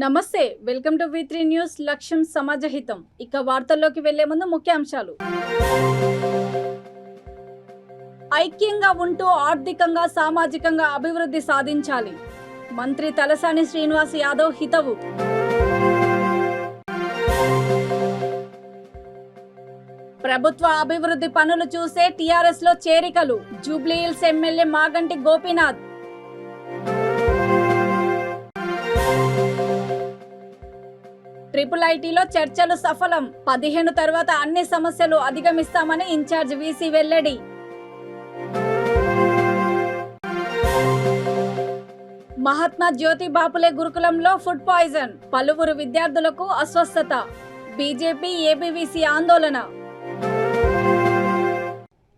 నమస్తే, welcome to V3 news. లక్ష్యం సమాజహితం. ఇక వార్తల్లోకి వెళ్లే ముందు ముఖ్య అంశాలు. ఐక్యంగా ఉంటూ ఆర్థికంగా సామాజికంగా అభివృద్ధి సాధించాలి. మంత్రి తలసాని శ్రీనివాస్ యాదవ్ హితవు. ప్రభుత్వ అభివృద్ధి పనులు చూసే టీఆర్ఎస్ లో చేరికలు. జూబ్లీహిల్స్ ఎమ్మెల్యే మాగంటి గోపీనాథ్. IITలో చర్చలు సఫలం. 15 తర్వాత అన్ని సమస్యలు అధిగమిస్తామని ఇన్ఛార్జ్ వీసీ వెల్లడి. మహాత్మా జ్యోతి బాపులే గురుకులంలో ఫుడ్ పాయిజన్. పలువురు విద్యార్థులకు అస్వస్థత. బీజేపీ ఏబీవీసీ ఆందోళన.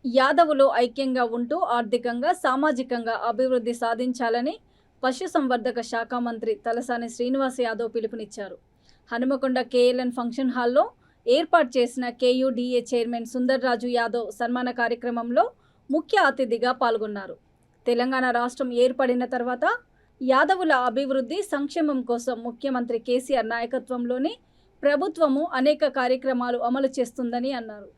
యాదవులు ఐక్యంగా ఉంటూ ఆర్థికంగా సామాజికంగా అభివృద్ధి సాధించాలని పశుసంవర్ధక శాఖ మంత్రి తలసాని శ్రీనివాస్ యాదవ్ పిలుపునిచ్చారు. హనుమకొండ కేఎల్ఎన్ ఫంక్షన్ హాల్లో ఏర్పాటు చేసిన KUDA చైర్మన్ సుందర్రాజు యాదవ్ సన్మాన కార్యక్రమంలో ముఖ్య అతిథిగా పాల్గొన్నారు. తెలంగాణ రాష్ట్రం ఏర్పడిన తర్వాత యాదవుల అభివృద్ధి సంక్షేమం కోసం ముఖ్యమంత్రి కేసీఆర్ నాయకత్వంలోని ప్రభుత్వము అనేక కార్యక్రమాలు అమలు చేస్తుందని అన్నారు.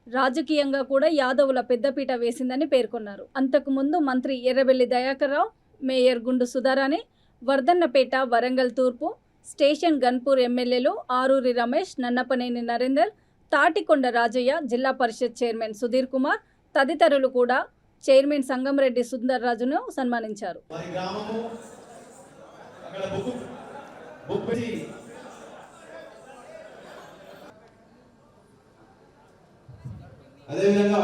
రాజకీయంగా కూడా యాదవుల పెద్దపీట వేసిందని పేర్కొన్నారు. అంతకుముందు మంత్రి ఎర్రబెల్లి దయాకర్ రావు, మేయర్ గుండు సుధారాణి, వర్ధన్నపేట, వరంగల్ తూర్పు, స్టేషన్ గన్పూర్ ఎమ్మెల్యేలు ఆరూరి రమేష్, నన్నపనేని నరేందర్, తాటికొండ రాజయ్య, జిల్లా పరిషత్ చైర్మన్ సుధీర్ కుమార్ తదితరులు కూడా చైర్మన్ సంగంరెడ్డి సుందర్రాజును సన్మానించారు. అదేవిధంగా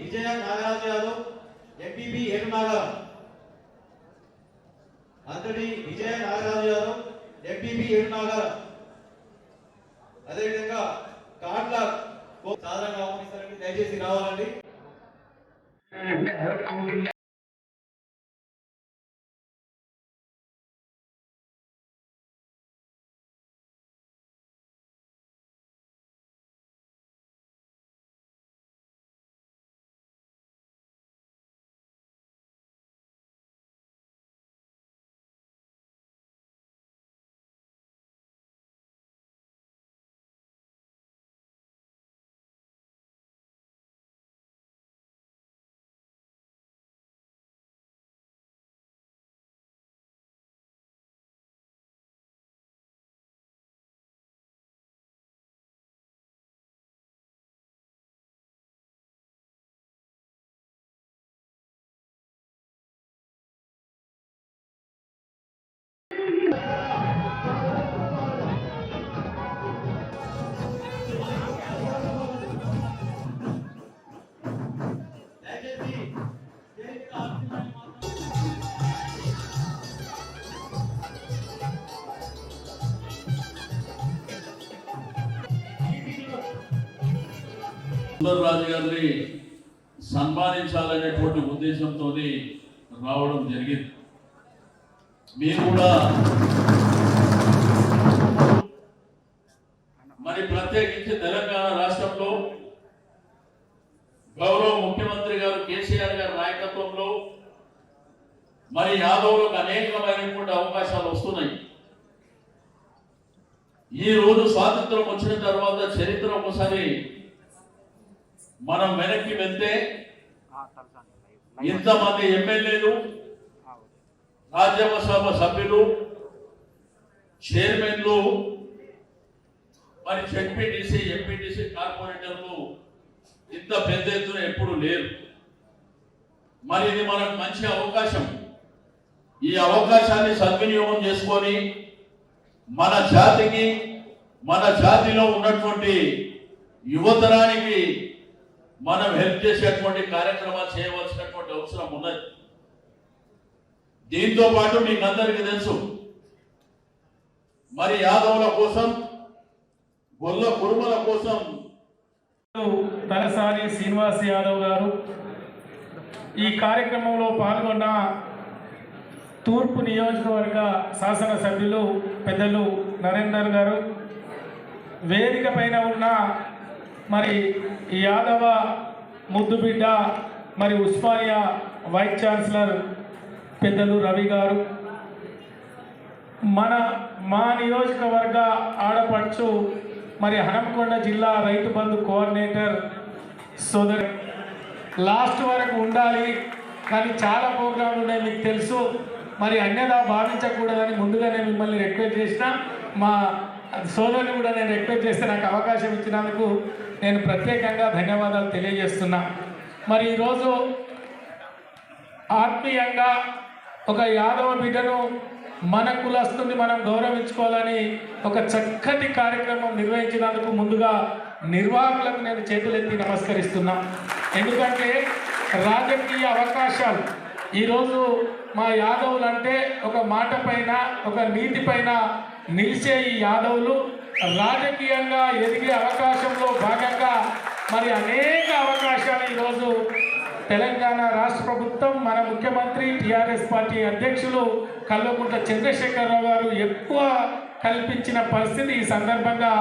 విజయ నాగరాజు యాదవ్ ఎంపీపీ ఏడునాగర్. అంతటి విజయ నాగరాజు యాదవ్ ఎంపీపీ ఏడునాగర్. అదేవిధంగా కార్డుల సాధారణంగా ఆహ్వానిస్తారండి, దయచేసి రావాలండి. సుందర్రాజు గారిని సన్మానించాలనేటువంటి ఉద్దేశంతో రావడం జరిగింది. మీరు కూడా మరి ప్రత్యేకించి తెలంగాణ రాష్ట్రంలో గౌరవ ముఖ్యమంత్రి గారు కేసీఆర్ గారి నాయకత్వంలో మరి యాదవులకు అనేకమైనటువంటి అవకాశాలు వస్తున్నాయి. ఈ రోజు స్వాతంత్రం వచ్చిన తర్వాత చరిత్ర ఒకసారి మనం వెనక్కి వెళ్తే ఇంతమంది ఎమ్మెల్యేలు, రాజ్యసభ సభ్యులు, చైర్మన్లు, మరి జెడ్పీటీసీ, ఎంపీటీసీ, కార్పొరేటర్లు ఇంత పెద్ద ఎత్తున ఎప్పుడు లేరు. మరి ఇది మనకు మంచి అవకాశం. ఈ అవకాశాన్ని సద్వినియోగం చేసుకొని మన జాతికి, మన జాతిలో ఉన్నటువంటి యువతరానికి మనం హెల్ప్ చేసేటువంటి కార్యక్రమాలు చేయవలసినటువంటి అవసరం ఉన్నది. దీంతో పాటు మీకు అందరికీ తెలుసు, మరి యాదవుల కోసం, గొల్ల కురుమల కోసం తలసాని శ్రీనివాస్ యాదవ్ గారు ఈ కార్యక్రమంలో పాల్గొన్న తూర్పు నియోజకవర్గ శాసనసభ్యులు పెద్దలు నరేందర్ గారు, వేదిక పైన ఉన్న మరి యాదవ ముద్దుబిడ్డ మరి ఉస్మానియా వైస్ ఛాన్సలర్ పెద్దలు రవి గారు, మా నియోజకవర్గ ఆడపడుచు మరి హనంకొండ జిల్లా రైతు బంధు కోఆర్డినేటర్ సోదరు, లాస్ట్ వరకు ఉండాలి కానీ చాలా ప్రోగ్రాంలు ఉన్నాయి మీకు తెలుసు, మరి అన్యదా భావించకూడదని ముందుగానే మిమ్మల్ని రిక్వెస్ట్ చేసిన, మా సోదరుని కూడా నేను రిక్వెస్ట్ చేస్తే నాకు అవకాశం ఇచ్చినందుకు నేను ప్రత్యేకంగా ధన్యవాదాలు తెలియజేస్తున్నా. మరి ఈరోజు ఆత్మీయంగా ఒక యాదవ బిడ్డను మన కులస్తుని మనం గౌరవించుకోవాలని ఒక చక్కటి కార్యక్రమం నిర్వహించినందుకు ముందుగా నిర్వాహకులకు నేను చేతులెత్తి నమస్కరిస్తున్నా. ఎందుకంటే రాజకీయ అవకాశాలు ఈరోజు మా యాదవులు అంటే ఒక మాట పైన ఒక నీతి పైన నిలిచే ఈ యాదవులు రాజకీయంగా ఎదిగే అవకాశంలో భాగంగా మరి అనేక అవకాశాలు ఈరోజు తెలంగాణ రాష్ట్ర ప్రభుత్వం, మన ముఖ్యమంత్రి టీఆర్ఎస్ పార్టీ అధ్యక్షులు కల్వకుంట్ల చంద్రశేఖరరావు గారు ఎక్కువ కల్పించిన పరిస్థితి ఈ సందర్భంగా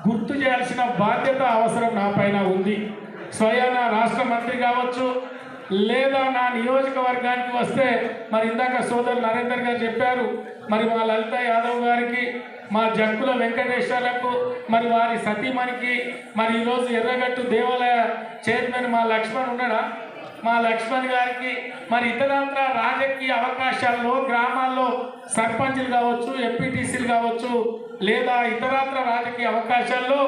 గుర్తు చేయాల్సిన బాధ్యత అవసరం నా పైన ఉంది. స్వయాన రాష్ట్ర మంత్రి కావచ్చు, లేదా నా నియోజకవర్గానికి వస్తే మరి ఇందాక సోదరు నరేందర్ గారు చెప్పారు, మరి మా లలిత యాదవ్ గారికి, మా జక్కుల వెంకటేశ్వర్లకు, మరి వారి సతీమణికి, మరి ఈరోజు ఎర్రగట్టు దేవాలయ చైర్మన్ మా లక్ష్మణ్ ఉన్నాడా, మా లక్ష్మణ్ గారికి, మరి ఇతరత్ర రాజకీయ అవకాశాల్లో గ్రామాల్లో సర్పంచ్లు కావచ్చు, ఎంపీటీసీలు కావచ్చు, లేదా ఇతరత్ర రాజకీయ అవకాశాల్లో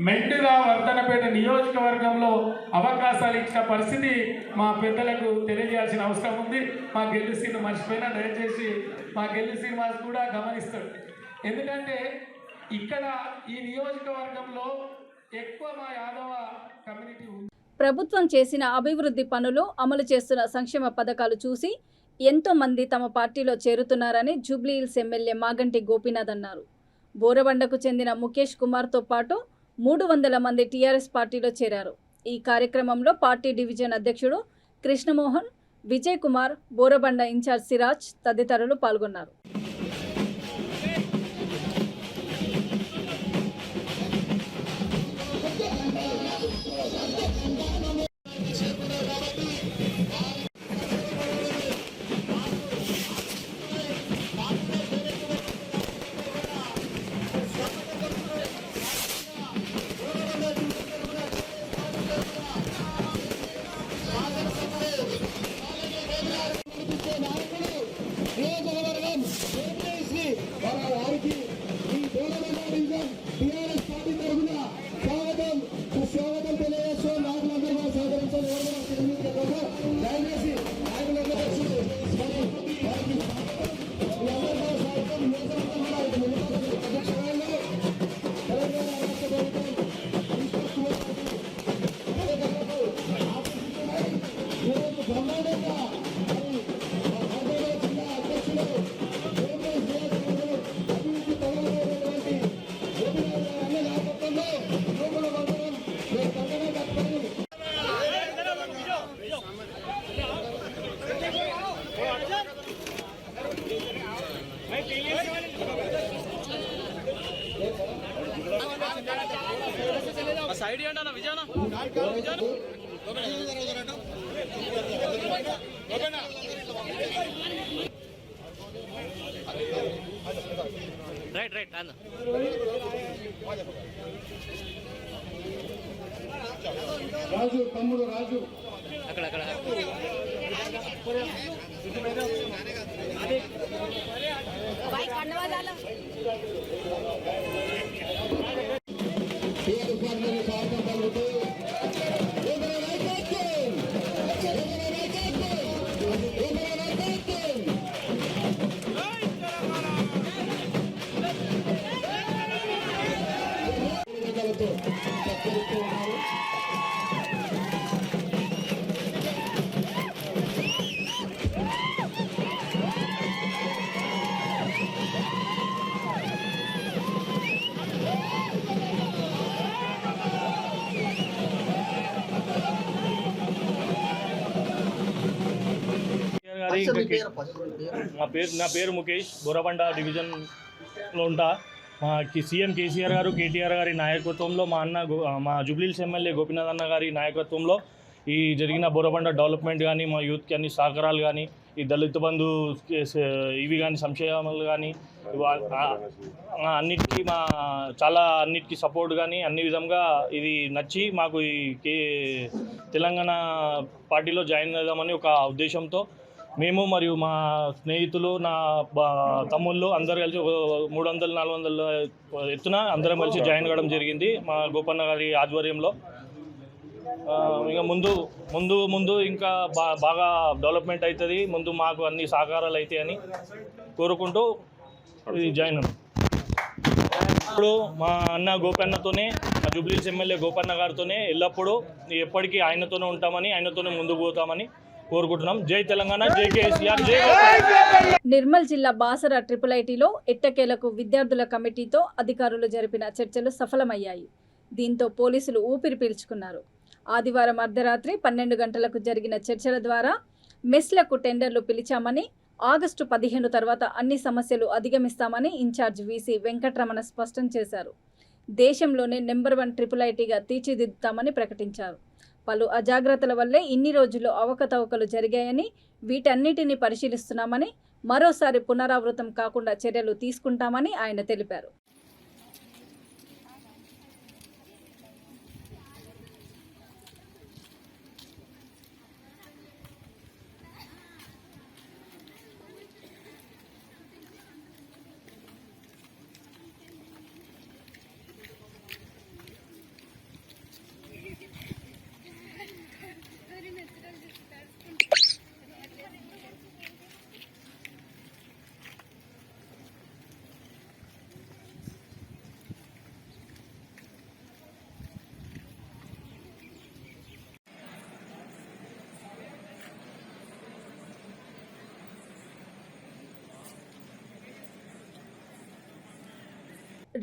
మెండుగా వర్ధనపేట నియోజకవర్గంలో అవకాశాలు ఇచ్చిన పరిస్థితి మా పెద్దలకు తెలియజేయాల్సిన అవసరం ఉంది. మా గెల్లు శ్రీనివాస్ మర్చిపోయినా దయచేసి మా గెల్లు శ్రీనివాస్ కూడా గమనిస్తాడు. ఎందుకంటే ఇక్కడ ఈ నియోజకవర్గంలో ఎక్కువ మా యాదవ కమ్యూనిటీ ఉంది. ప్రభుత్వం చేసిన అభివృద్ధి పనులు, అమలు చేస్తున్న సంక్షేమ పథకాలు చూసి ఎంతో మంది తమ పార్టీలో చేరుతున్నారని జూబ్లీహిల్స్ ఎమ్మెల్యే మాగంటి గోపీనాథ్ అన్నారు. బోరబండకు చెందిన ముఖేష్ కుమార్తో పాటు 300 మంది టీఆర్ఎస్ పార్టీలో చేరారు. ఈ కార్యక్రమంలో పార్టీ డివిజన్ అధ్యక్షుడు కృష్ణమోహన్, విజయ్ కుమార్, బోరబండ ఇన్ఛార్జ్ సిరాజ్ తదితరులు పాల్గొన్నారు. రైట్ అన్న రాజు తమ్ముడు రాజు అక్కడ నా పేరు ముఖేష్, బోరబండ డివిజన్లో ఉంటా. మా సీఎం కేసీఆర్ గారు, కేటీఆర్ గారి నాయకత్వంలో, మా జూబ్లీహిల్స్ ఎమ్మెల్యే గోపీనాథ్ అన్న గారి నాయకత్వంలో ఈ జరిగిన బోరబండ డెవలప్మెంట్ కానీ మా యూత్కి అన్ని సహకారాలు కానీ ఈ దళిత బంధు ఇవి కానీ సంక్షేమాలు కానీ అన్నిటికీ అన్నిటికీ సపోర్ట్ కానీ అన్ని విధంగా ఇది నచ్చి మాకు ఈ తెలంగాణ పార్టీలో జాయిన్ అవుదామని ఒక ఉద్దేశంతో మేము మరియు మా స్నేహితులు నా తమ్ముళ్ళు అందరు కలిసి 300-400 ఎత్తున అందరం కలిసి జాయిన్ కావడం జరిగింది మా గోపన్న గారి ఆధ్వర్యంలో. ఇంకా ముందు ఇంకా బాగా డెవలప్మెంట్ అవుతుంది, ముందు మాకు అన్ని సహకారాలు అవుతాయని కోరుకుంటూ ఇది జాయిన్ అయ్యాం. ఇప్పుడు మా అన్న గోపన్నతోనే, మా జూబ్లీహిల్స్ ఎమ్మెల్యే గోపన్న గారితోనే ఎల్లప్పుడూ ఎప్పటికీ ఆయనతోనే ఉంటామని, ఆయనతోనే ముందుకు పోతామని కోరుకుంటున్నాం. జై తెలంగాణ, జై కేసీఆర్, జై. నిర్మల్ జిల్లా బాసర IIITలో ఎట్టకేలకు విద్యార్థుల కమిటీతో అధికారులు జరిపిన చర్చలు సఫలమయ్యాయి. దీంతో పోలీసులు ఊపిరి పీల్చుకున్నారు. ఆదివారం అర్ధరాత్రి 12 గంటలకు జరిగిన చర్చల ద్వారా మెస్లకు టెండర్లు పిలిచామని, ఆగస్టు 15 తర్వాత అన్ని సమస్యలు అధిగమిస్తామని ఇన్ఛార్జ్ వీసీ వెంకటరమణ స్పష్టం చేశారు. దేశంలోనే నెంబర్ 1 IIITగా తీర్చిదిద్దుతామని ప్రకటించారు. పలు అజాగ్రత్తల వల్లే ఇన్ని రోజుల్లో అవకతవకలు జరిగాయని, వీటన్నిటిని పరిశీలిస్తున్నామని, మరోసారి పునరావృతం కాకుండా చర్యలు తీసుకుంటామని ఆయన తెలిపారు.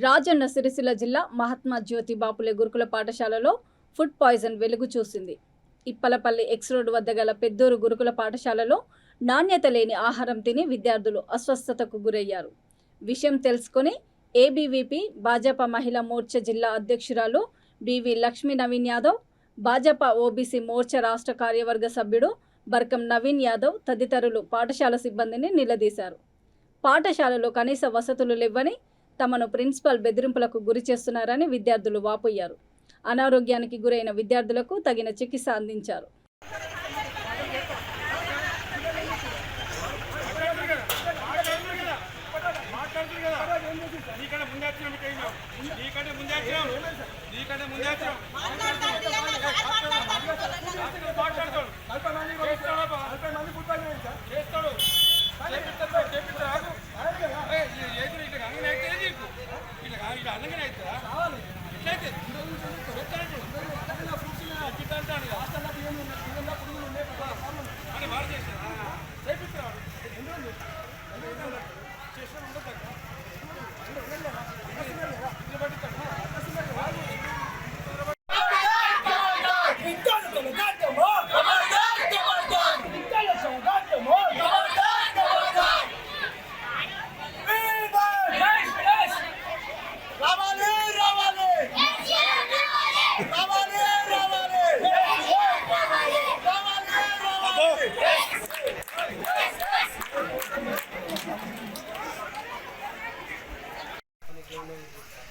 రాజన్న సిరిసిల్ల జిల్లా మహాత్మా జ్యోతి బాపులే గురుకుల పాఠశాలలో ఫుడ్ పాయిజన్ వెలుగు చూసింది. ఇప్పలపల్లి ఎక్స్ రోడ్ వద్ద గల పెద్దూరు గురుకుల పాఠశాలలో నాణ్యత లేని ఆహారం తిని విద్యార్థులు అస్వస్థతకు గురయ్యారు. విషయం తెలుసుకొని ఏబీవీపీ భాజపా మహిళా మోర్చా జిల్లా అధ్యక్షురాలు బివి లక్ష్మీ నవీన్ యాదవ్, భాజపా ఓబీసీ మోర్చా రాష్ట్ర కార్యవర్గ సభ్యుడు బర్కం నవీన్ యాదవ్ తదితరులు పాఠశాల సిబ్బందిని నిలదీశారు. పాఠశాలలో కనీస వసతులు లేవని, తమను ప్రిన్సిపల్ బెదిరింపులకు గురి చేస్తున్నారని విద్యార్థులు వాపోయారు. అనారోగ్యానికి గురైన విద్యార్థులకు తగిన చికిత్స అందించారు.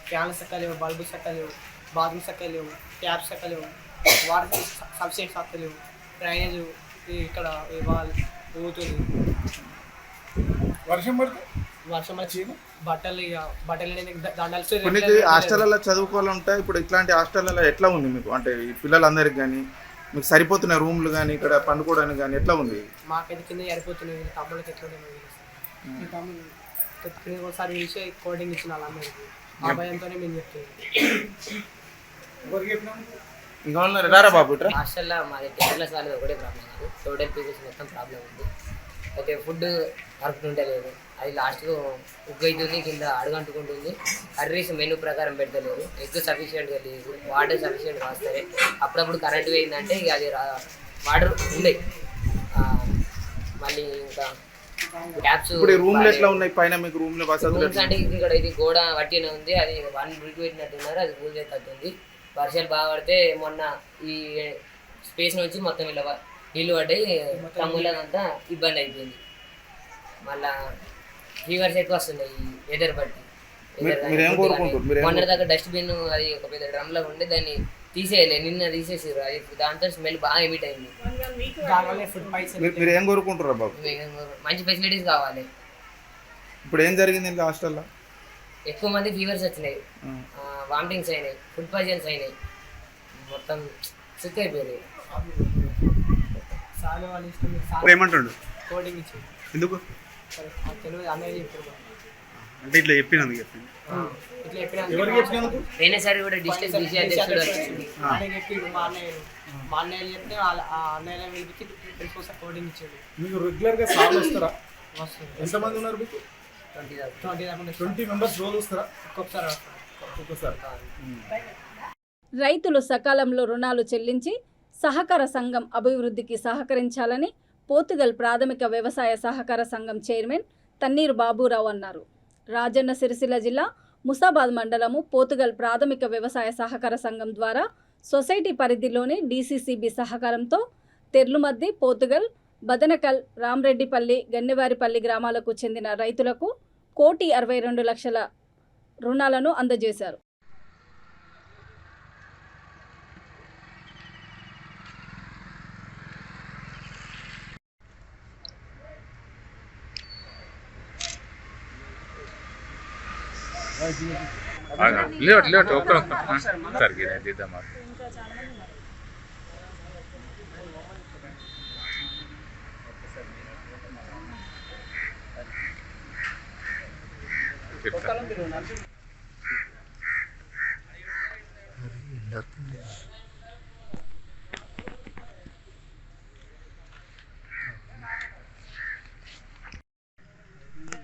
ఫ్యాన్లు సక్కలేవు, బల్బు సక్కలేవు, బాత్రూమ్ సక్కలేవు, ట్యాప్స్ సక్కలేవు, వాటర్ సబ్సిడీస్ సక్కలేవు, డ్రైనేజ్ ఇక్కడ వాల్ ఊతుంది. వర్షం వచ్చి బట్టలు దండాలు. కొన్ని హాస్టల్లో చదువుకోవాలంటే ఇప్పుడు ఇట్లాంటి హాస్టల్లో ఎట్లా ఉంది మీకు? అంటే ఈ పిల్లలందరికి కానీ మీకు సరిపోతున్న రూమ్లు కానీ ఇక్కడ పండుకోవడానికి కానీ ఎట్లా ఉంది? మాకైతే కింద సరిపోతున్నాయి. తమ్ముళ్ళకి ఎట్లా తమ్ముళ్ళు ఒకసారి పిలిచి కోడింగ్ ఇచ్చిన వాళ్ళందరికీ ఆ భయంతోనే మేము చెప్తాను. బాబు హాస్టల్లో మాది 10th క్లాస్ వాళ్ళది ఒకటే ప్రాబ్లం కాదు, టోటల్ పీపుల్స్ మొత్తం ప్రాబ్లం ఉంది. అయితే ఫుడ్ కరెక్ట్ ఉండలేదు, అది లాస్ట్కు ఉగ్గు అవుతుంది, కింద అడుగంటుకుంటుంది. కర్రీస్ మెనూ ప్రకారం పెడతలేరు, ఎగ్ సఫిషియెంట్గా లేదు, వాటర్ సఫిషియెంట్గా వస్తాయి. అప్పుడప్పుడు కరెంట్ పోయిందంటే ఇక అది వాటర్ ఉండే. మళ్ళీ ఇంకా ట్యాప్స్ రూమ్లు ఎట్లా ఉన్నాయి? పైన మీకు రూమ్లు అంటే ఇక్కడ ఇది గోడ వట్టినే ఉంది, అది 1 బ్రిక్ పెట్టినట్టున్నారు, అది కూల్ చేస్తుంది. వర్షాలు బాగా పడితే మొన్న ఈ స్పేస్ నుంచి మొత్తం ఇలా నీళ్ళు పడ్డాయి, తమ్ముళ్ళకంతా ఇబ్బంది అయిపోయింది. మళ్ళా ఫీవర్స్ ఎక్కువ వస్తున్నాయి వెదర్ బట్టి. మీరేం కోరుకుంటారు? మొన్న దాకా డస్ట్బిన్ అది ఒక పెద్ద డ్రమ్లో ఉండే, దాన్ని తీసేయలే, నిన్న తీసేసారు. అది దాంతో స్మెల్ బాగా ఎమిట్ అయింది. దానివల్ల ఫుడ్ పాయిజన్. మీరు ఏం కోరుకుంటారా బాబు? మంచి ఫెసిలిటీస్ కావాలి. ఇప్పుడు ఏం జరిగింది హాస్టల్లో? ఎక్కువ మంది ఫీవర్స్ వచ్చినాయి, వామిటింగ్స్ అయినాయి, ఫుడ్ పాయిజన్స్ అయినాయి, మొత్తం సిక్ అయిపోయాయి. సార్ వాళ్ళు ఇష్టం ఏమంటుండు? కోడింగ్ ఇచ్చింది. ఎందుకు సరే తెలియదు అన్నయ్య చెప్పారు. అంటే ఇట్లా చెప్పినందుకు చెప్పింది. ఇట్లా చెప్పిన పోయినసారి కూడా డిస్ట్రిక్ట్ బీసీ అధ్యక్షుడు వచ్చింది. అన్నయ్య చెప్పిండు, మా అన్నయ్యలు చెప్తే వాళ్ళ ఆ అన్నయ్యల పిలిపించి ప్రిన్సిపల్ సార్ కోడింగ్ ఇచ్చాడు. మీకు రెగ్యులర్గా సార్లు వస్తారా? వస్తుంది. ఎంతమంది ఉన్నారు మీకు? 20 మెంబర్స్ రోజు వస్తారా? ఒక్కొక్కసారి. రైతులు సకాలంలో రుణాలు చెల్లించి సహకార సంఘం అభివృద్ధికి సహకరించాలని పోతుగల్ ప్రాథమిక వ్యవసాయ సహకార సంఘం చైర్మన్ తన్నీరు బాబురావు అన్నారు. రాజన్న సిరిసిల్ల జిల్లా ముసాబాద్ మండలము పోతుగల్ ప్రాథమిక వ్యవసాయ సహకార సంఘం ద్వారా సొసైటీ పరిధిలోని డీసీసీబీ సహకారంతో తెర్లుమద్ది, పోతుగల్, బదనకల్, రామరెడ్డిపల్లి, గన్నెవారిపల్లి గ్రామాలకు చెందిన రైతులకు 1,62,00,000 రుణాలను అందజేశారు. లేట్ ఒక్క తగ్గిద్దామా.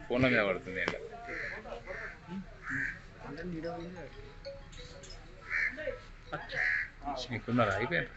ఫోన్లో మీద పడుతుంది. మీకున్నారా? అయిపోయారు.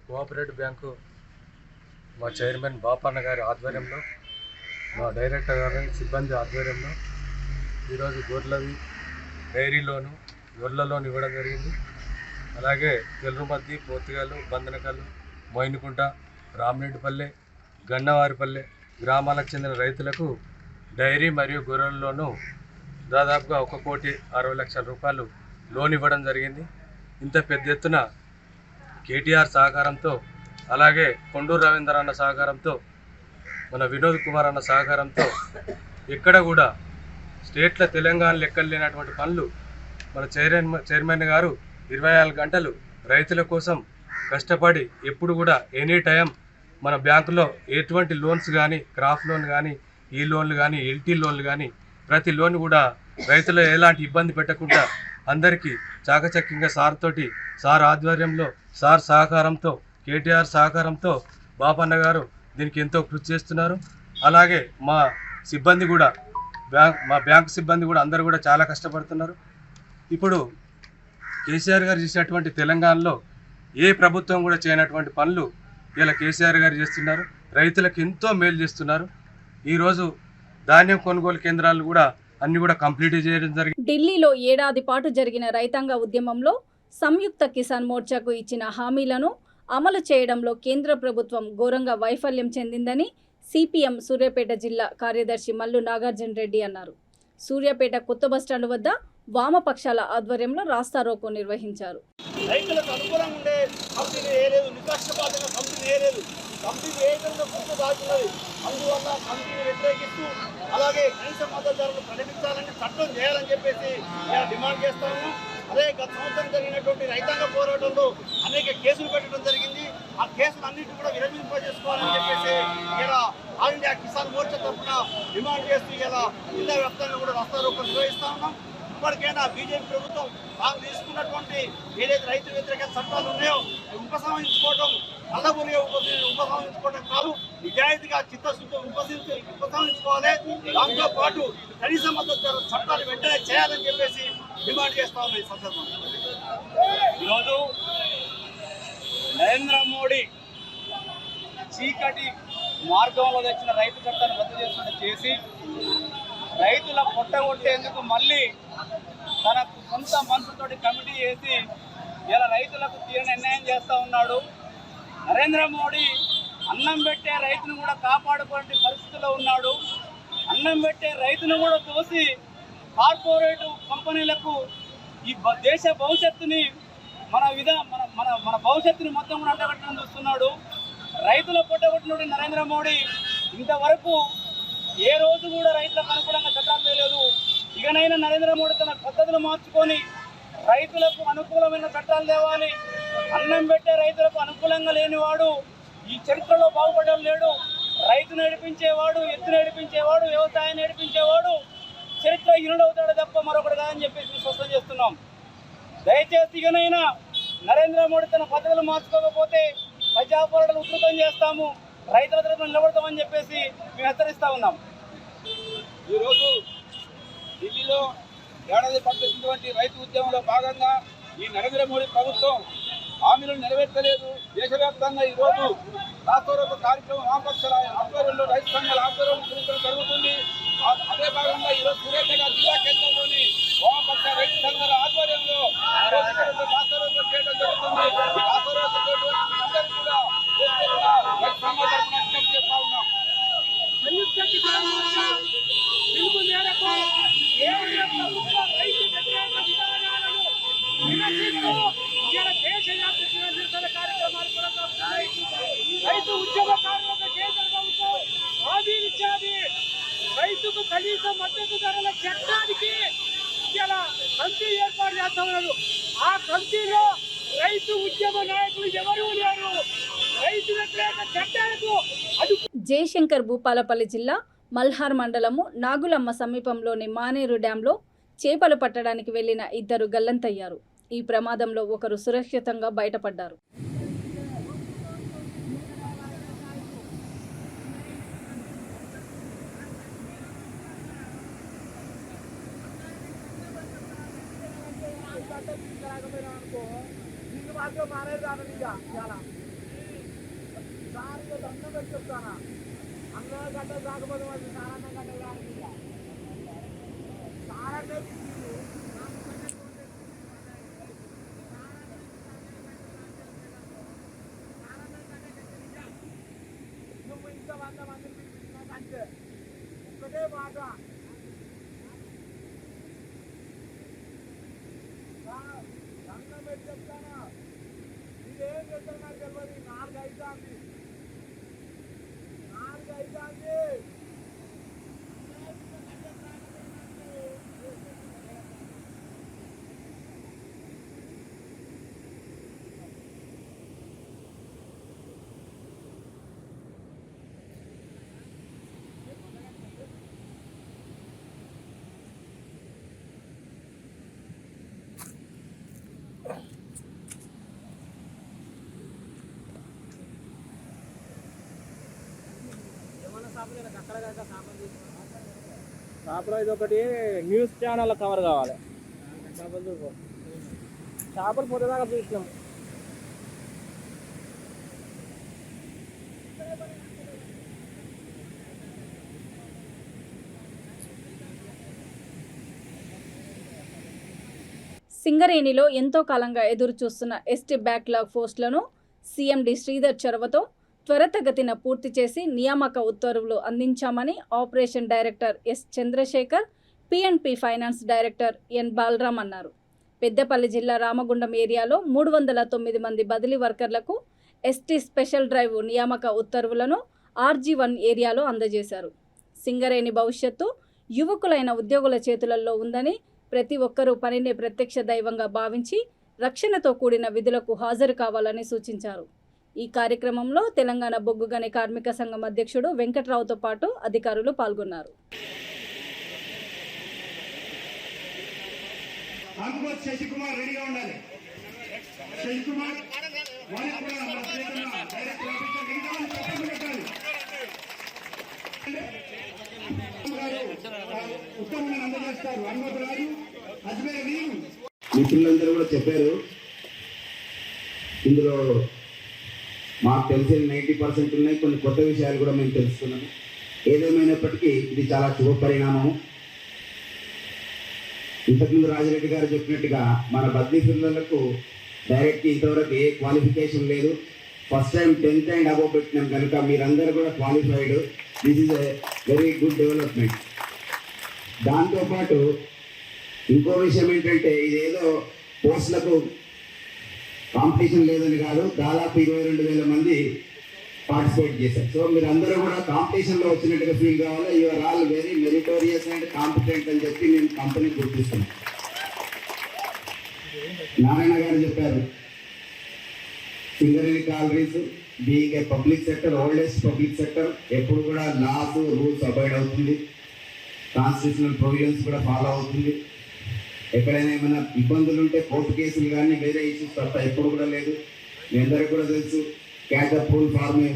కోఆపరేటివ్ బ్యాంకు మా చైర్మన్ బాపన్న గారి ఆధ్వర్యంలో, మా డైరెక్టర్ గారి సిబ్బంది ఆధ్వర్యంలో ఈరోజు గొర్రెలవి డైరీ లోను, గొర్రెల లోన్ ఇవ్వడం జరిగింది. అలాగే తెల్లుమద్ది, పోతుగలు, బందనకల్లు, మోయినకుంట, రామరెడ్డిపల్లె, గన్నవారిపల్లె గ్రామాలకు చెందిన రైతులకు డైరీ మరియు గొర్రెల్లోనూ దాదాపుగా 1,60,00,000 రూపాయలు లోన్ ఇవ్వడం జరిగింది. ఇంత పెద్ద ఎత్తున కేటీఆర్ సహకారంతో, అలాగే కొండూరు రవీందర్ అన్న సహకారంతో, మన వినోద్ కుమార్ అన్న సహకారంతో ఎక్కడ కూడా స్టేట్ల తెలంగాణ లెక్కలు లేనటువంటి పనులు మన చైర్మన్ గారు 24 గంటలు రైతుల కోసం కష్టపడి ఎప్పుడు కూడా ఎనీ టైం మన బ్యాంకులో ఎటువంటి లోన్స్ కానీ, క్రాప్ లోన్ కానీ, ఈ లోన్లు కానీ, ఎల్టీ లోన్లు కానీ ప్రతి లోన్ కూడా రైతులు ఎలాంటి ఇబ్బంది పెట్టకుండా అందరికీ చాకచక్యంగా సార్ ఆధ్వర్యంలో, సార్ సహకారంతో, కేటీఆర్ సహకారంతో బాపన్న గారు దీనికి ఎంతో కృషి చేస్తున్నారు. అలాగే మా సిబ్బంది కూడా, మా బ్యాంకు సిబ్బంది కూడా అందరూ కూడా చాలా కష్టపడుతున్నారు. ఇప్పుడు కేసీఆర్ గారు చేసినటువంటి తెలంగాణలో ఏ ప్రభుత్వం కూడా చేయనటువంటి పనులు ఇలా కేసీఆర్ గారు చేస్తున్నారు. రైతులకు ఎంతో మేలు చేస్తున్నారు. ఈరోజు ధాన్యం కొనుగోలు కేంద్రాలు కూడా అన్ని కూడా కంప్లీట్ చేయడం జరిగింది. ఢిల్లీలో ఏడాది పాటు జరిగిన రైతాంగ ఉద్యమంలో సంయుక్త కిసాన్ మోర్చాకు ఇచ్చిన హామీలను అమలు చేయడంలో కేంద్ర ప్రభుత్వం ఘోరంగా వైఫల్యం చెందిందని సిపిఎం సూర్యాపేట జిల్లా కార్యదర్శి మల్లు నాగార్జున రెడ్డి అన్నారు. సూర్యాపేట కొత్త బస్టాండ్ వద్ద వామపక్షాల ఆధ్వర్యంలో రాస్తారోకో నిర్వహించారు. రైతులకు అనుకూలంగా ఉండే కంపెనీ ఏలేదు, నిష్పక్షపాతంగా కంపెనీ ఏలేదు, కంపెనీ ఏదైనా గుర్తు దాచున్నది. అందువల్ల కంపెనీని వ్యతిరేకిస్తూ అలాగే కనీస మద్దతు ధరలు ప్రకటించాలని చట్టం చేయాలని చెప్పేసి మేము డిమాండ్ చేస్తాము. అదే గత సంవత్సరం జరిగినటువంటి రైతాంగ పోరాటంలో అనేక కేసులు పెట్టడం జరిగింది. ఆ కేసులు అన్నింటినీ కూడా విరమింపజేసుకోవాలని చెప్పేసి ఇలా ఆల్ ఇండియా కిసాన్ మోర్చా తరఫున డిమాండ్ చేస్తూ ఇలా జిల్లా వ్యాప్తంగా కూడా రాస్తారోకలు నిర్వహిస్తూ ఉన్నాం. ఇప్పటికైనా బీజేపీ ప్రభుత్వం తాము తీసుకున్నటువంటి ఏదైతే రైతు వ్యతిరేక చట్టాలు ఉన్నాయో ఉపసంహరించుకోవడం అల్లబులిగా ఉపసంహరించుకోవడం కాదు, నిజాయితీగా చిత్తశుద్ధి ఉపసంహరించుకోవాలి. దాంతో పాటు కనీస మద్దతు ధర చట్టాలు వెంటనే చేయాలని చెప్పేసి డిమాండ్ చేస్తా ఉన్నాం. ఈ సందర్భంగా ఈరోజు నరేంద్ర మోడీ చీకటి మార్గంలో తెచ్చిన రైతు చట్టాన్ని రద్దు చేసి రైతుల పొట్టగొట్టేందుకు మళ్ళీ తన సొంత మనసుతోటి కమిటీ వేసి ఇలా రైతులకు తీరని అన్యాయం చేస్తూ ఉన్నాడు. నరేంద్ర మోడీ అన్నం పెట్టే రైతును కూడా కాపాడుకునే పరిస్థితిలో ఉన్నాడు. అన్నం పెట్టే రైతును కూడా తోసి కార్పొరేట్ కంపెనీలకు ఈ దేశ భవిష్యత్తుని మన భవిష్యత్తుని మొత్తం కూడా అంటగట్టడం చూస్తున్నాడు. రైతుల పొట్టగొట్టినటువంటి నరేంద్ర మోడీ ఇంతవరకు ఏ రోజు కూడా రైతులకు అనుకూలంగా చట్టాలు వేయలేదు. ఇకనైనా నరేంద్ర మోడీ తన పద్ధతులు మార్చుకొని రైతులకు అనుకూలమైన చట్టాలు తేవాలి. అన్నం పెట్టే రైతులకు అనుకూలంగా లేనివాడు ఈ చరిత్రలో బాగుపడడం లేడు. రైతు నడిపించేవాడు, ఎత్తు నడిపించేవాడు, వ్యవసాయం నడిపించేవాడు చరిత్ర హీనుడవుతాడు తప్ప మరొకటి కాదని చెప్పేసి స్పష్టం చేస్తున్నాం. దయచేసి ఇకనైనా నరేంద్ర మోడీ తన పద్ధతులు మార్చుకోకపోతే ప్రజాపోరాటాలు ఉధృతం చేస్తాము, రైతుల తరఫున నిలబడతామని చెప్పేసి మేము హెచ్చరిస్తా ఉన్నాం. ఈరోజు ఢిల్లీలో ఏడాది పట్టినటువంటి రైతు ఉద్యమంలో భాగంగా ఈ నరేంద్ర మోడీ ప్రభుత్వం హామీలను నెరవేర్చలేదు. దేశవ్యాప్తంగా ఈరోజు రాష్ట్రరోగ కార్యక్రమం వామపక్షాల ఆధ్వర్యంలో రైతు సంఘాల ఆధ్వర్యంలో నిర్వహించడం జరుగుతుంది. అదే భాగంగా ఈరోజు సూర్యాపేట జిల్లా కేంద్రంలోని వామపక్ష రైతు సంఘాల ఆధ్వర్యంలో రాష్ట్రరోగ చేయడం జరుగుతుంది. ఈ రాష్ట్రరోగ అందరూ కూడా రైతు సంఘాల తరఫున విజ్ఞప్తి చేస్తా ఉన్నాం. సంయుక్త కిసాన్ మోర్చా పిలుపు మేరకు కేంద్ర ప్రభుత్వ రైతు వ్యతిరేక విధానాలను నిరసిస్తూ ఇలా దేశవ్యాప్త నిరసన కార్యక్రమాలు కొనసాగుతున్నాయి. రైతు ఉద్యమకారులకు కేంద్ర ప్రభుత్వం హామీనిచ్చేది రైతుకు కనీస మద్దతు ధరల చట్టానికి ఇలా కమిటీ ఏర్పాటు చేస్తా ఉన్నారు. ఆ కమిటీలో రైతు ఉద్యమ నాయకులు ఎవరూ లేరు. రైతు వ్యతిరేక చట్టాలకు జయశంకర్ భూపాలపల్లి జిల్లా మల్హార్ మండలము నాగులమ్మ సమీపంలోని మానేరు డ్యాంలో చేపలు పట్టడానికి వెళ్లిన ఇద్దరు గల్లంతయ్యారు. ఈ ప్రమాదంలో ఒకరు సురక్షితంగా బయటపడ్డారు. చేపలు ఇది ఒకటి న్యూస్ ఛానల్ కవర్ కావాలి. చేపలు పొద్దుదాకా చూసినాం. సింగరేణిలో ఎంతో కాలంగా ఎదురు చూస్తున్న ఎస్టీ బ్యాక్లాగ్ పోస్టులను సీఎండి శ్రీధర్ చొరవతో త్వరితగతిన పూర్తి చేసి నియామక ఉత్తర్వులు అందించామని operation director S Chandrasekhar, PNP finance director N Balaram అన్నారు. పెద్దపల్లి జిల్లా రామగుండం ఏరియాలో 309 మంది బదిలీ వర్కర్లకు ఎస్టీ స్పెషల్ డ్రైవ్ నియామక ఉత్తర్వులను RG1 ఏరియాలో అందజేశారు. సింగరేణి భవిష్యత్తు యువకులైన ఉద్యోగుల చేతులలో ఉందని, ప్రతి ఒక్కరూ పనిని ప్రత్యక్ష దైవంగా భావించి రక్షణతో కూడిన విధులకు హాజరు కావాలని సూచించారు. ఈ కార్యక్రమంలో తెలంగాణ బొగ్గు గని కార్మిక సంఘం అధ్యక్షుడు వెంకట్రావుతో పాటు అధికారులు పాల్గొన్నారు. శశికుమార్ రెడీగా ఉండాలి. శశికుమార్ ఉత్తమంగా అందజేస్తారు. హనుమంతరాజు అజ్మేర్ వీరు మిత్రులందరూ కూడా చెప్పారు. ఇందులో మాకు తెలిసిన 90% ఉన్నాయి. కొన్ని కొత్త విషయాలు కూడా మేము తెలుసుకున్నాము. ఏదేమైనప్పటికీ ఇది చాలా శుభ పరిణామము. ఇంతకుముందు రాజిరెడ్డి గారు చెప్పినట్టుగా మన బదిలీ పిల్లలకు డైరెక్ట్ ఇంతవరకు ఏ క్వాలిఫికేషన్ లేదు. First time 10th and above పెట్టినాం కనుక మీరందరూ కూడా qualified. This is a very good development. దాంతోపాటు ఇంకో విషయం ఏంటంటే ఇదేదో పోస్టులకు కాంపిటీషన్ లేదని కాదు, దాదాపు 22,000 మంది పార్టిసిపేట్ చేశారు. సో మీరందరూ కూడా కాంపిటీషన్లో వచ్చినట్టుగా ఫీల్ కావాలి. You are all very meritorious and competent అని చెప్పి నేను కంపెనీ గుర్తిస్తున్నాను. నారాయణ గారు చెప్పారు, Singareni collieries being a public sector, oldest public sector, ఎప్పుడు కూడా లాస్ రూల్స్ అవాయిడ్ అవుతుంది, కాన్స్టిట్యూషనల్ ప్రొవిజన్స్ కూడా ఫాలో అవుతుంది. ఎక్కడైనా ఏమైనా ఇబ్బందులు ఉంటే కోర్టు కేసులు కానీ వేరే ఇష్యూస్ తప్ప ఎప్పుడు కూడా లేదు. మీ అందరికీ కూడా తెలుసు, catch up rule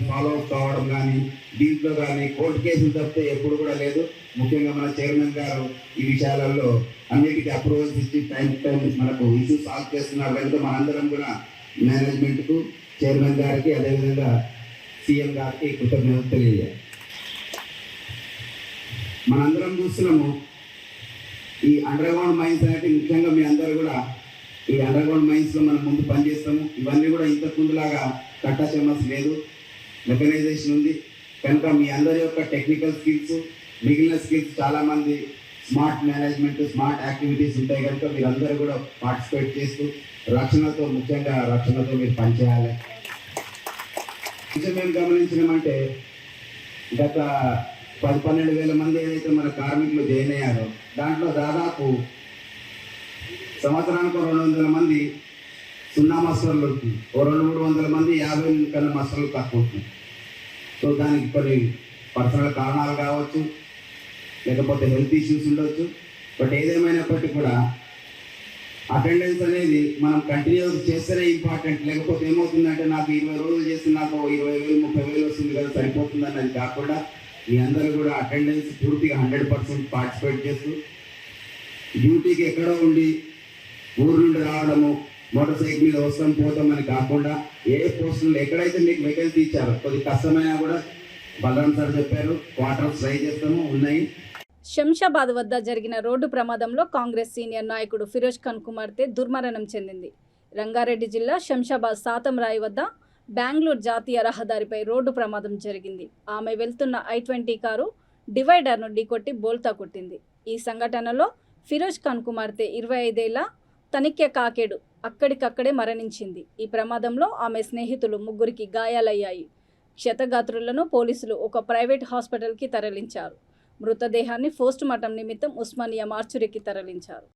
follow up కావడం కానీ దీంట్లో కానీ కోర్టు కేసులు తప్పితే ఎప్పుడు కూడా లేదు. ముఖ్యంగా మన చైర్మన్ గారు ఈ విషయాలలో అన్నిటికీ అప్రూవల్స్ ఇచ్చి టైం మనకు ఇష్యూ సాల్వ్ చేస్తున్నారు కనుక మనందరం కూడా మేనేజ్మెంట్కు, చైర్మన్ గారికి, అదేవిధంగా సీఎం గారికి కృతజ్ఞతలు తెలియజేయాలి. మనందరం చూస్తున్నాము ఈ అండర్ గ్రౌండ్ మైన్స్ అనేది. ముఖ్యంగా మీ అందరూ కూడా ఈ అండర్ గ్రౌండ్ మైన్స్లో మనం ముందు పనిచేస్తాము. ఇవన్నీ కూడా ఇంతకు ముందులాగా కట్టా చెమ్మస్ లేదు, మెకనైజేషన్ ఉంది కనుక మీ అందరి యొక్క టెక్నికల్ స్కిల్స్, మిగిలిన స్కిల్స్ చాలామంది స్మార్ట్ మేనేజ్మెంట్, స్మార్ట్ యాక్టివిటీస్ ఉంటాయి కనుక మీరందరూ కూడా పార్టిసిపేట్ చేస్తూ రక్షణతో, ముఖ్యంగా రక్షణతో మీరు పనిచేయాలి. విషయం మేము గమనించినామంటే గత 12,000 మంది ఏదైతే మన కార్మికులు జాయిన్ అయ్యారో దాంట్లో దాదాపు సంవత్సరానికి 200 మంది 0 మాస్టర్లు ఉంటుంది, 200-300 మంది 50 కన్నా మాస్టర్లు తక్కువ ఉంటుంది. సో దానికి కొన్ని పర్సనల్ కారణాలు కావచ్చు, లేకపోతే హెల్త్ ఇష్యూస్ ఉండొచ్చు. బట్ ఏదేమైనప్పటికీ కూడా అటెండెన్స్ అనేది మనం కంటిన్యూస్ చేస్తేనే ఇంపార్టెంట్. లేకపోతే ఏమవుతుందంటే నాకు 20 రోజులు చేస్తే నాకు 20,000 30,000 వస్తుంది కదా సరిపోతుంది అన్నది కాకుండా మీ అందరూ కూడా అటెండెన్స్ పూర్తిగా 100% పార్టిసిపేట్ చేస్తూ డ్యూటీకి ఎక్కడో ఉండి ఊరు నుండి రావడము, మోటార్ సైకిల్ మీద వస్తాం పోతాం అని కాకుండా ఏ పోస్టులు ఎక్కడైతే మీకు వేకెన్సీ ఇచ్చారో కొద్ది కష్టమైనా కూడా బలరాం సార్ చెప్పారు, క్వార్టర్స్ ట్రై చేస్తాము ఉన్నాయి. శంషాబాద్ వద్ద జరిగిన రోడ్డు ప్రమాదంలో కాంగ్రెస్ సీనియర్ నాయకుడు ఫిరోజ్ ఖాన్ కుమార్తె దుర్మరణం చెందింది. రంగారెడ్డి జిల్లా శంషాబాద్ సాతంరాయి వద్ద బెంగళూరు జాతీయ రహదారిపై రోడ్డు ప్రమాదం జరిగింది. ఆమె వెళ్తున్న I-20 కారు డివైడర్ను ఢీకొట్టి బోల్తా కొట్టింది. ఈ సంఘటనలో ఫిరోజ్ ఖాన్ కుమార్తె 25 ఏళ్ల తనిఖ్య కాకేడు అక్కడికక్కడే మరణించింది. ఈ ప్రమాదంలో ఆమె స్నేహితులు 3 గాయాలయ్యాయి. క్షతగాత్రులను పోలీసులు ఒక ప్రైవేట్ హాస్పిటల్కి తరలించారు. మృతదేహాన్ని పోస్టుమార్టం నిమిత్తం ఉస్మానియా మార్చురీకి తరలించారు.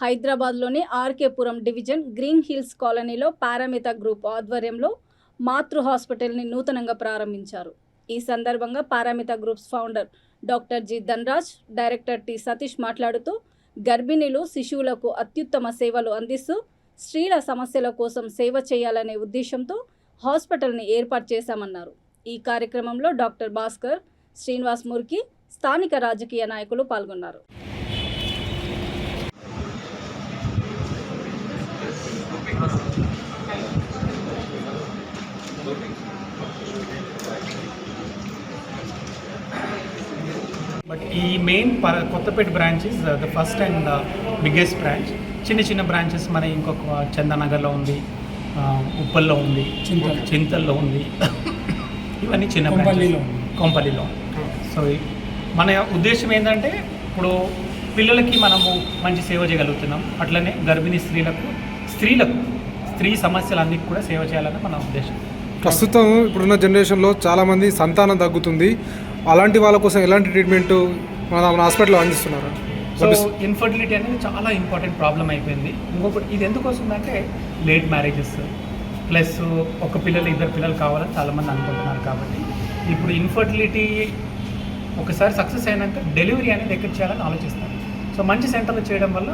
హైదరాబాద్లోని ఆర్కేపురం డివిజన్ గ్రీన్ హిల్స్ కాలనీలో పారామిత గ్రూప్ ఆధ్వర్యంలో మాతృ హాస్పిటల్ని నూతనంగా ప్రారంభించారు. ఈ సందర్భంగా Paramita groups founder doctor G Dhanraj, director T Satish మాట్లాడుతూ గర్భిణీలు, శిశువులకు అత్యుత్తమ సేవలు అందిస్తూ స్త్రీల సమస్యల కోసం సేవ చేయాలనే ఉద్దేశంతో హాస్పిటల్ని ఏర్పాటు చేశామన్నారు. ఈ కార్యక్రమంలో డాక్టర్ భాస్కర్, శ్రీనివాస్ మురికి, స్థానిక రాజకీయ నాయకులు పాల్గొన్నారు. బట్ ఈ main Kothapeta branch is the first and the biggest branch. చిన్న చిన్న బ్రాంచెస్ మన ఇంకొక చందనగర్లో ఉంది, ఉప్పల్లో ఉంది, చింతల్లో ఉంది, ఇవన్నీ చిన్న కొంపల్లిలో. సో మన ఉద్దేశం ఏంటంటే ఇప్పుడు పిల్లలకి మనము మంచి సేవ చేయగలుగుతున్నాం, అట్లనే గర్భిణీ స్త్రీ సమస్యలన్నిటి కూడా సేవ చేయాలని మన ఉద్దేశం. ప్రస్తుతం ఇప్పుడున్న జనరేషన్లో చాలామంది సంతానం తగ్గుతుంది. అలాంటి వాళ్ళ కోసం ఎలాంటి ట్రీట్మెంట్ మన హాస్పిటల్లో అందిస్తున్నారు? సో ఇన్ఫర్టిలిటీ అనేది చాలా ఇంపార్టెంట్ ప్రాబ్లం అయిపోయింది. ఇంకొకటి ఇది ఎందుకు వస్తుందంటే లేట్ మ్యారేజెస్ ప్లస్ ఒక పిల్లలు, ఇద్దరు పిల్లలు కావాలని చాలామంది అనుకుంటున్నారు. కాబట్టి ఇప్పుడు ఇన్ఫర్టిలిటీ ఒకసారి సక్సెస్ అయినాక డెలివరీ అనేది ఎక్కడ చేయాలని ఆలోచిస్తారు. సో మంచి సెంటర్లో చేయడం వల్ల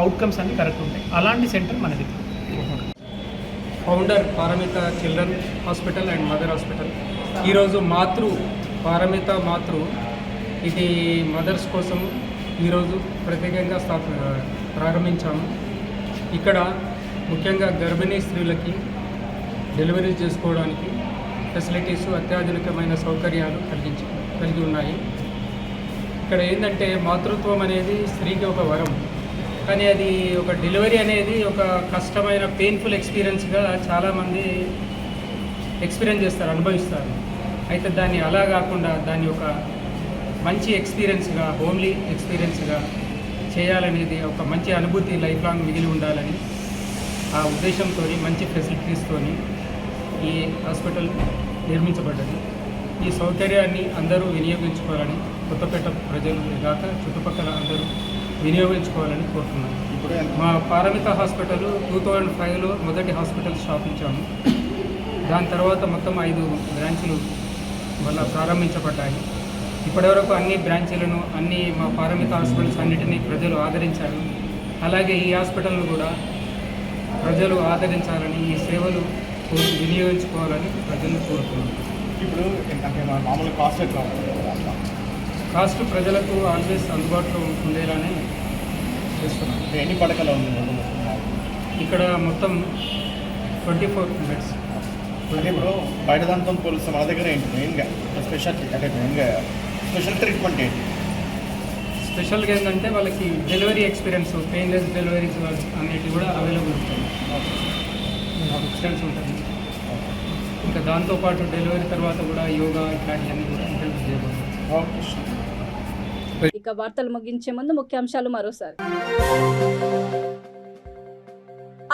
అవుట్కమ్స్ అన్నీ కరెక్ట్ ఉంటాయి. అలాంటి సెంటర్ మనది. Founder Paramita children hospital and mother hospital. ఈరోజు పారమిత మాతృ ఇది మదర్స్ కోసం ఈరోజు ప్రత్యేకంగా ప్రారంభించాము. ఇక్కడ ముఖ్యంగా గర్భిణీ స్త్రీలకి డెలివరీ చేసుకోవడానికి ఫెసిలిటీస్, అత్యాధునికమైన సౌకర్యాలు కలిగి ఉన్నాయి. ఇక్కడ ఏంటంటే మాతృత్వం అనేది స్త్రీకి ఒక వరం, కానీ అది ఒక డెలివరీ అనేది ఒక కష్టమైన పెయిన్ఫుల్ ఎక్స్పీరియన్స్గా చాలామంది ఎక్స్పీరియన్స్ చేస్తారు, అనుభవిస్తారు. అయితే దాన్ని అలా కాకుండా దాన్ని ఒక మంచి ఎక్స్పీరియన్స్గా, హోమ్లీ ఎక్స్పీరియన్స్గా చేయాలనేది ఒక మంచి అనుభూతి లైఫ్ లాంగ్ మిగిలి ఉండాలని ఆ ఉద్దేశంతో మంచి ఫెసిలిటీస్తో ఈ హాస్పిటల్ నిర్మించబడ్డది. ఈ సౌకర్యాన్ని అందరూ వినియోగించుకోవాలని, కొత్తపేట ప్రజలు కాక చుట్టుపక్కల అందరూ వినియోగించుకోవాలని కోరుతున్నాను. మా పారమిత హాస్పిటల్ 2005లో మొదటి హాస్పిటల్ స్థాపించాము. దాని తర్వాత మొత్తం 5 బ్రాంచులు మళ్ళీ ప్రారంభించబడ్డాయి. ఇప్పటివరకు అన్ని బ్రాంచీలను, మా పారమిత హాస్పిటల్స్ అన్నిటినీ ప్రజలు ఆదరించారు. అలాగే ఈ హాస్పిటల్ను కూడా ప్రజలు ఆదరించాలని, ఈ సేవలు వినియోగించుకోవాలని ప్రజలను కోరుతున్నాను. ఇప్పుడు అంటే మామూలు కాస్ట్ ఎట్లా ఉంటుంది? కాస్ట్ ప్రజలకు ఆల్వేస్ అందుబాటులో ఉండేలానే చేస్తున్నాం. ఎన్ని పడకలు ఉంది ఇక్కడ? మొత్తం 24 బెడ్స్. అంటే ఇప్పుడు బయట దాంతో పోలిస్తే మన దగ్గర ఏంటి మెయిన్గా స్పెషల్ ట్రీట్మెంట్ ఏంటి? స్పెషల్గా ఏంటంటే వాళ్ళకి డెలివరీ ఎక్స్పీరియన్స్, పెయిన్లెస్ డెలివరీస్ అనేటివి కూడా అవైలబుల్ ఉంటాయి, ఎక్స్పీరియన్స్ ఉంటుంది. ఇంకా దాంతోపాటు డెలివరీ తర్వాత కూడా యోగా ఇట్లాంటివన్నీ కూడా ఇంట్రడ్యూస్ చేయబడతాయి. ఇక వార్తలు ముగించే ముందు ముఖ్యాంశాలు మరోసారి.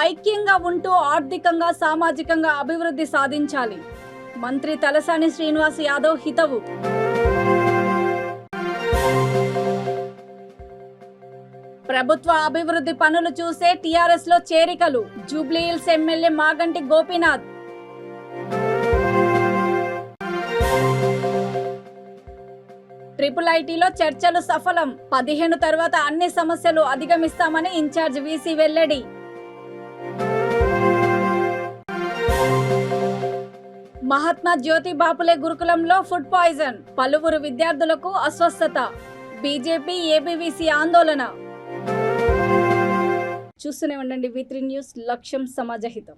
ఐక్యంగా ఉంటూ ఆర్థికంగా, సామాజికంగా అభివృద్ధి సాధించాలి. మంత్రి తలసాని శ్రీనివాస్ యాదవ్ హితవు. ప్రభుత్వ అభివృద్ధి పనులు చూసే టీఆర్ఎస్ లో చేరికలు. జూబ్లీహిల్స్ ఎమ్మెల్యే మాగంటి గోపీనాథ్. IIITలో చర్చలు సఫలం. 15 తర్వాత అన్ని సమస్యలు అధిగమిస్తామని ఇన్ఛార్జ్ వీసీ వెల్లడి. మహాత్మా జ్యోతి బాపులే గురుకులంలో ఫుడ్ పాయిజన్. పలువురు విద్యార్థులకు అస్వస్థత. బీజేపీ ఏబీవీసీ ఆందోళన. చూస్తూనే ఉండండి V3 న్యూస్. లక్ష్యం సమాజహితం.